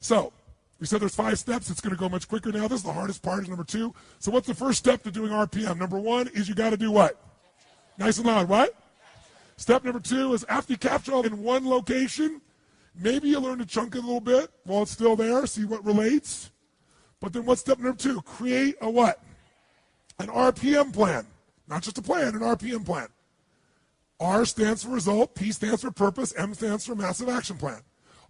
So we said there's 5 steps. It's going to go much quicker now. This is the hardest part, is number 2. So what's the first step to doing RPM? Number 1 is you got to do what? Nice and loud, what? Step number 2 is after you capture all in one location, maybe you learn to chunk it a little bit while it's still there, see what relates. But then what's step number 2? Create a what? An RPM plan. Not just a plan, an RPM plan. R stands for result, P stands for purpose, M stands for massive action plan.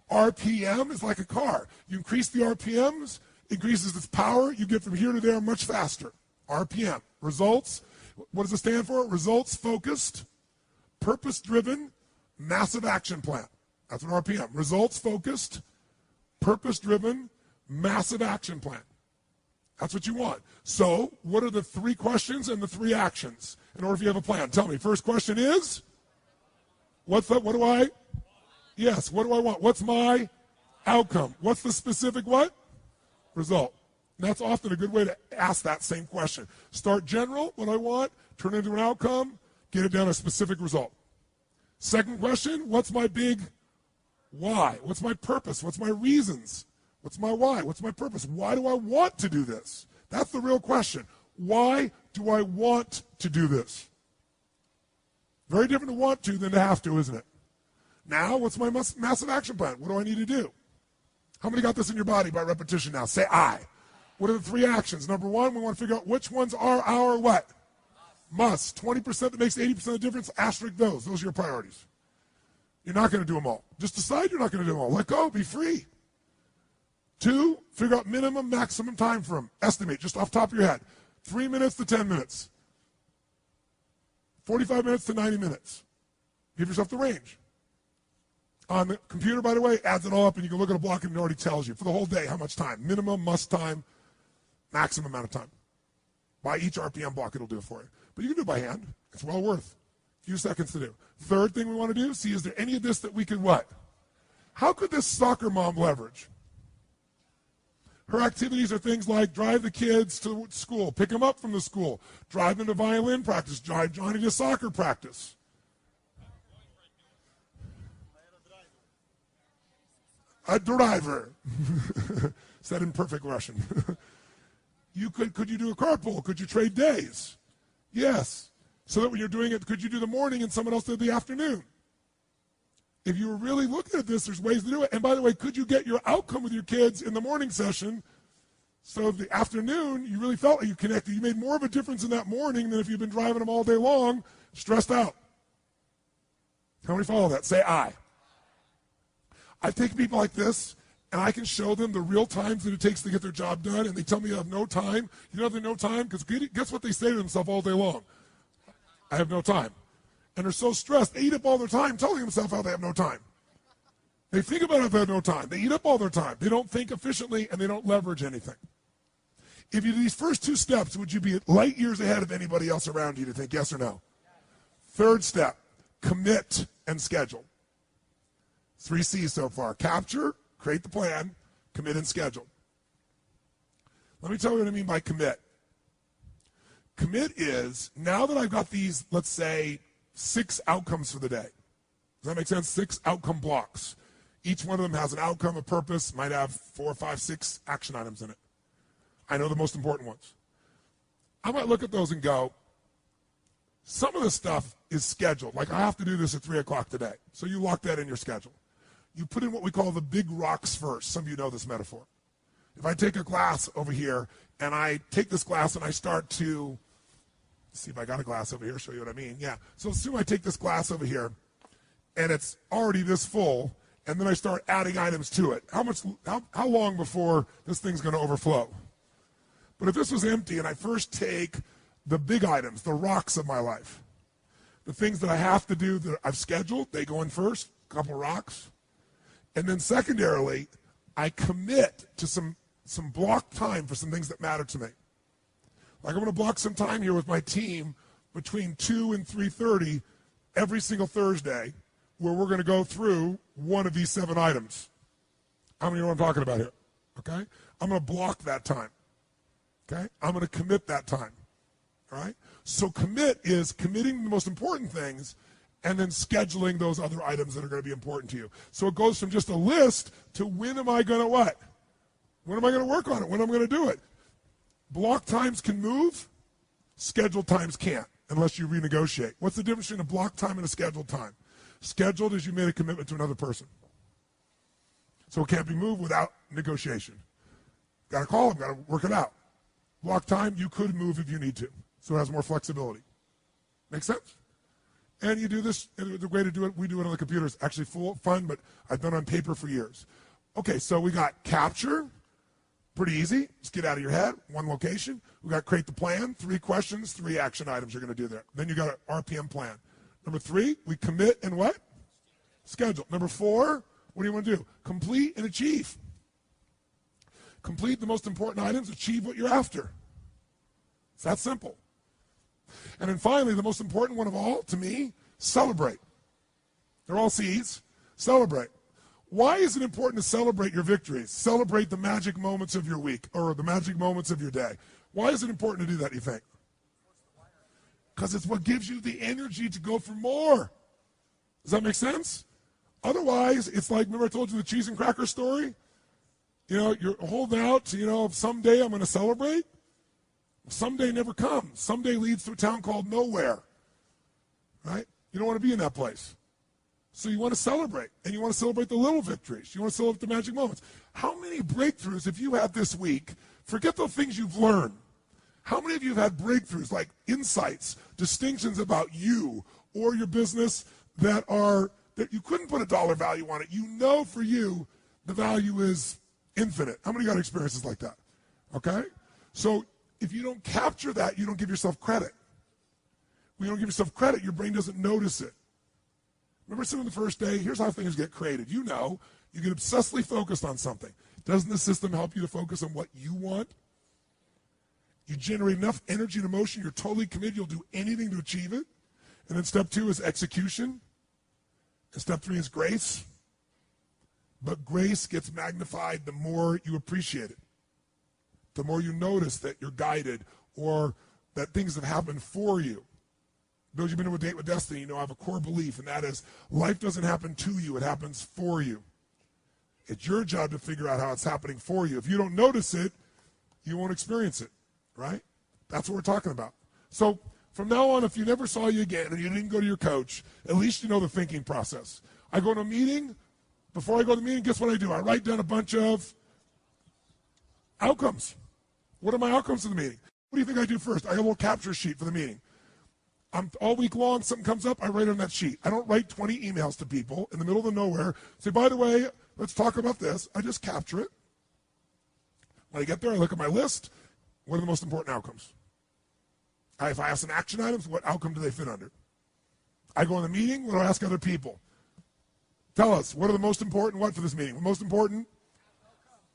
RPM is like a car. You increase the RPMs, increases its power, you get from here to there much faster. RPM. Results, what does it stand for? Results focused, purpose driven, massive action plan. That's what RPM. Results focused, purpose driven, massive action plan. That's what you want. So, what are the 3 questions and the 3 actions in order if you have a plan? Tell me. First question is, what do I want? What's my outcome? What's the specific what? Result. And that's often a good way to ask that same question. Start general, what I want, turn it into an outcome, get it down to a specific result. Second question, what's my big why? What's my purpose? What's my reasons? What's my why? What's my purpose? Why do I want to do this? That's the real question. Why do I want to do this? Very different to want to than to have to, isn't it? Now, what's my massive action plan? What do I need to do? How many got this in your body by repetition now? Say I. What are the 3 actions? Number 1, we want to figure out which ones are our what? Must. 20% that makes 80% of the difference, asterisk those. Those are your priorities. You're not going to do them all. Just decide you're not going to do them all. Let go. Be free. 2, figure out minimum, maximum time for them. Estimate, just off the top of your head. 3 minutes to 10 minutes. 45 minutes to 90 minutes. Give yourself the range. On the computer, by the way, adds it all up, and you can look at a block and it already tells you for the whole day how much time. Minimum, must time, maximum amount of time. By each RPM block, it'll do it for you. But you can do it by hand. It's well worth a few seconds to do. Third thing we want to do, see, is there any of this that we could what? How could this soccer mom leverage? Her activities are things like drive the kids to school, pick them up from the school, drive them to violin practice, drive Johnny to soccer practice. A driver. Said in perfect Russian. Could you do a carpool? Could you trade days? Yes. So that when you're doing it, could you do the morning and someone else did the afternoon? If you were really looking at this, there's ways to do it. And by the way, could you get your outcome with your kids in the morning session so the afternoon you really felt like you connected? You made more of a difference in that morning than if you've been driving them all day long, stressed out. How many follow that? Say I. I take people like this, and I can show them the real times that it takes to get their job done, and they tell me you have no time. You know they have no time? Because guess what they say to themselves all day long? I have no time. And they're so stressed, they eat up all their time telling themselves how they have no time. They think about how they have no time. They eat up all their time. They don't think efficiently, and they don't leverage anything. If you do these first 2 steps, would you be light years ahead of anybody else around you to think yes or no? Third step, commit and schedule. 3 C's so far. Capture, create the plan, commit and schedule. Let me tell you what I mean by commit. Commit is, now that I've got these, let's say, 6 outcomes for the day. Does that make sense? 6 outcome blocks. Each one of them has an outcome, a purpose, might have 4, 5, 6 action items in it. I know the most important ones. I might look at those and go, some of the stuff is scheduled. Like, I have to do this at 3 o'clock today. So you lock that in your schedule. You put in what we call the big rocks first. Some of you know this metaphor. If I take a glass over here, and I take this glass and I start to, see if I got a glass over here, show you what I mean. Yeah. So assume I take this glass over here, and it's already this full, and then I start adding items to it. How long before this thing's going to overflow? But if this was empty, and I first take the big items, the rocks of my life, the things that I have to do that I've scheduled, they go in first, a couple rocks. And then secondarily, I commit to some block time for some things that matter to me. Like, I'm going to block some time here with my team between 2 and 3:30 every single Thursday where we're going to go through one of these 7 items. How many know what I'm talking about here? Okay? I'm going to block that time. Okay? I'm going to commit that time. All right? So commit is committing the most important things and then scheduling those other items that are going to be important to you. So it goes from just a list to when am I going to what? When am I going to work on it? When am I going to do it? Block times can move, scheduled times can't unless you renegotiate. What's the difference between a block time and a scheduled time? Scheduled is you made a commitment to another person. So it can't be moved without negotiation. Got to call them, got to work it out. Block time, you could move if you need to. So it has more flexibility. Make sense? And you do this, and the way to do it, we do it on the computer. It's actually fun, but I've done it on paper for years. Okay, so we got capture, pretty easy. Just get out of your head, one location. We got create the plan, 3 questions, 3 action items you're going to do there. Then you got an RPM plan. Number 3, we commit and what? Schedule. Number 4, what do you want to do? Complete and achieve. Complete the most important items, achieve what you're after. It's that simple. And then finally, the most important one of all, to me, celebrate. They're all C's. Celebrate. Why is it important to celebrate your victories? Celebrate the magic moments of your week or the magic moments of your day. Why is it important to do that, you think? Because it's what gives you the energy to go for more. Does that make sense? Otherwise, it's like, remember I told you the cheese and cracker story? You know, you're holding out to, someday I'm going to celebrate. Someday never comes. Someday leads to a town called nowhere. Right? You don't want to be in that place. So you want to celebrate, and you want to celebrate the little victories. You want to celebrate the magic moments. How many breakthroughs have you had this week? Forget the things you've learned. How many of you have had breakthroughs, like insights, distinctions about you or your business that you couldn't put a dollar value on it? You know for you, the value is infinite. How many got experiences like that? Okay? So if you don't capture that, you don't give yourself credit. When you don't give yourself credit, your brain doesn't notice it. Remember some of the first day? Here's how things get created. You get obsessively focused on something. Doesn't the system help you to focus on what you want? You generate enough energy and emotion, you're totally committed, you'll do anything to achieve it. And then step 2 is execution. And step 3 is grace. But grace gets magnified the more you appreciate it. The more you notice that you're guided or that things have happened for you. Those you've been to a date with destiny, I have a core belief, and that is life doesn't happen to you, it happens for you. It's your job to figure out how it's happening for you. If you don't notice it, you won't experience it, right? That's what we're talking about. So from now on, if you never saw you again and you didn't go to your coach, at least you know the thinking process. I go to a meeting. Before I go to the meeting, guess what I do? I write down a bunch of outcomes. What are my outcomes of the meeting? What do you think I do first? I have a little capture sheet for the meeting. All week long, something comes up, I write on that sheet. I don't write 20 emails to people in the middle of nowhere. Say, by the way, let's talk about this. I just capture it. When I get there, I look at my list. What are the most important outcomes? If I ask some action items, what outcome do they fit under? I go in the meeting, what do I ask other people? Tell us, what are the most important for this meeting? The most important?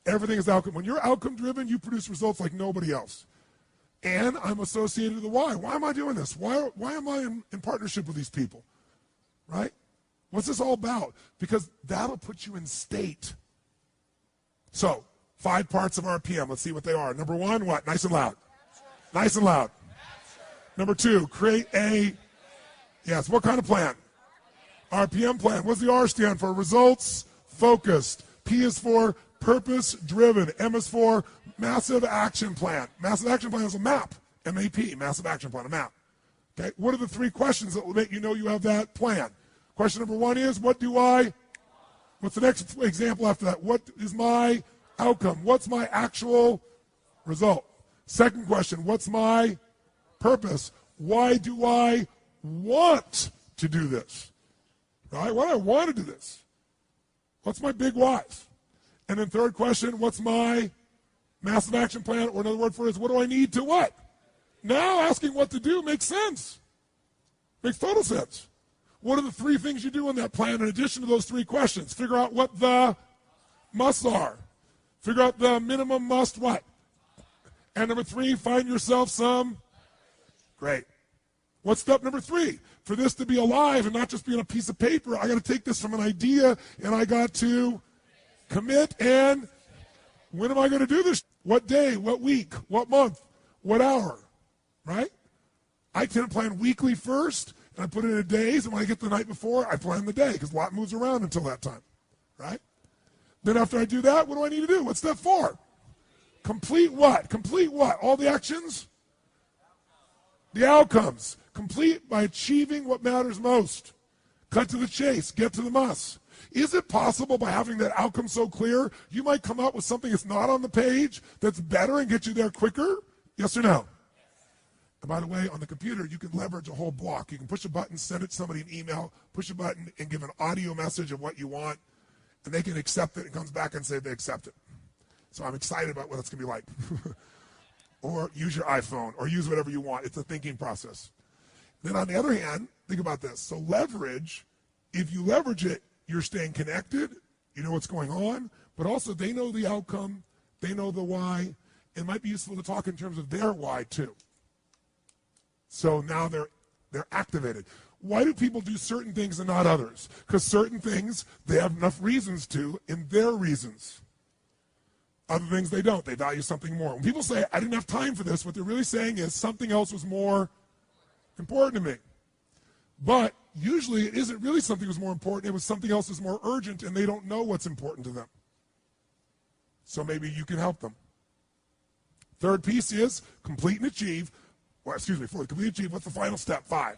Everything is outcome. When you're outcome driven, you produce results like nobody else. And I'm associated with the why. Why am I doing this? Why am I in partnership with these people? Right? What's this all about? Because that'll put you in state. So, 5 parts of RPM. Let's see what they are. Number 1, what? Nice and loud. Nice and loud. Number 2, create a, yes, what kind of plan? RPM plan. What's the R stand for? Results focused. P is for purpose driven. M is for massive action plan. Massive action plan is a map. M-A-P, massive action plan, a map. Okay, what are the 3 questions that will make you know you have that plan? Question number 1 is, what's the next example after that? What is my outcome? What's my actual result? Second question, what's my purpose? Why do I want to do this? Right? Why do I want to do this? What's my big whys? And then third question, what's my massive action plan? Or another word for it is, what do I need to what? Now asking what to do makes sense. Makes total sense. What are the 3 things you do in that plan in addition to those 3 questions? Figure out what the musts are. Figure out the minimum must what? And number 3, find yourself some. Great. What's step number 3? For this to be alive and not just be on a piece of paper, I got to take this from an idea and I got to commit. And when am I going to do this? What day? What week? What month? What hour? Right? I tend to plan weekly first and I put it in days, and when I get to the night before, I plan the day, because a lot moves around until that time, right? Then after I do that, what do I need to do? What's step 4? Complete what? Complete what? All the actions? The outcomes. Complete by achieving what matters most. Cut to the chase. Get to the must. Is it possible by having that outcome so clear, you might come up with something that's not on the page that's better and get you there quicker? Yes or no? And by the way, on the computer, you can leverage a whole block. You can push a button, send it to somebody an email, push a button, and give an audio message of what you want, and they can accept it and comes back and say they accept it. So I'm excited about what it's going to be like. Or use your iPhone, or use whatever you want. It's a thinking process. Then on the other hand, think about this. So leverage, if you leverage it, you're staying connected, you know what's going on, but also they know the outcome, they know the why. It might be useful to talk in terms of their why too. So now they're activated. Why do people do certain things and not others? Because certain things they have enough reasons to in their reasons. Other things they don't. They value something more. When people say, I didn't have time for this, what they're really saying is something else was more important to me. But usually it isn't really something that was more important. It was something else that's more urgent, and they don't know what's important to them. So maybe you can help them. Third piece is complete and achieve. Fourth, complete and achieve. What's the final step? 5.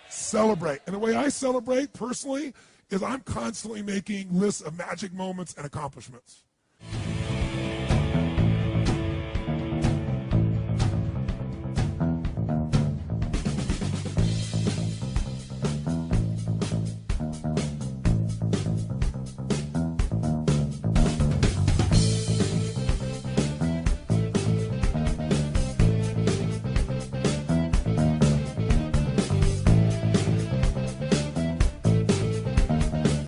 Celebrate. And the way I celebrate personally is I'm constantly making lists of magic moments and accomplishments.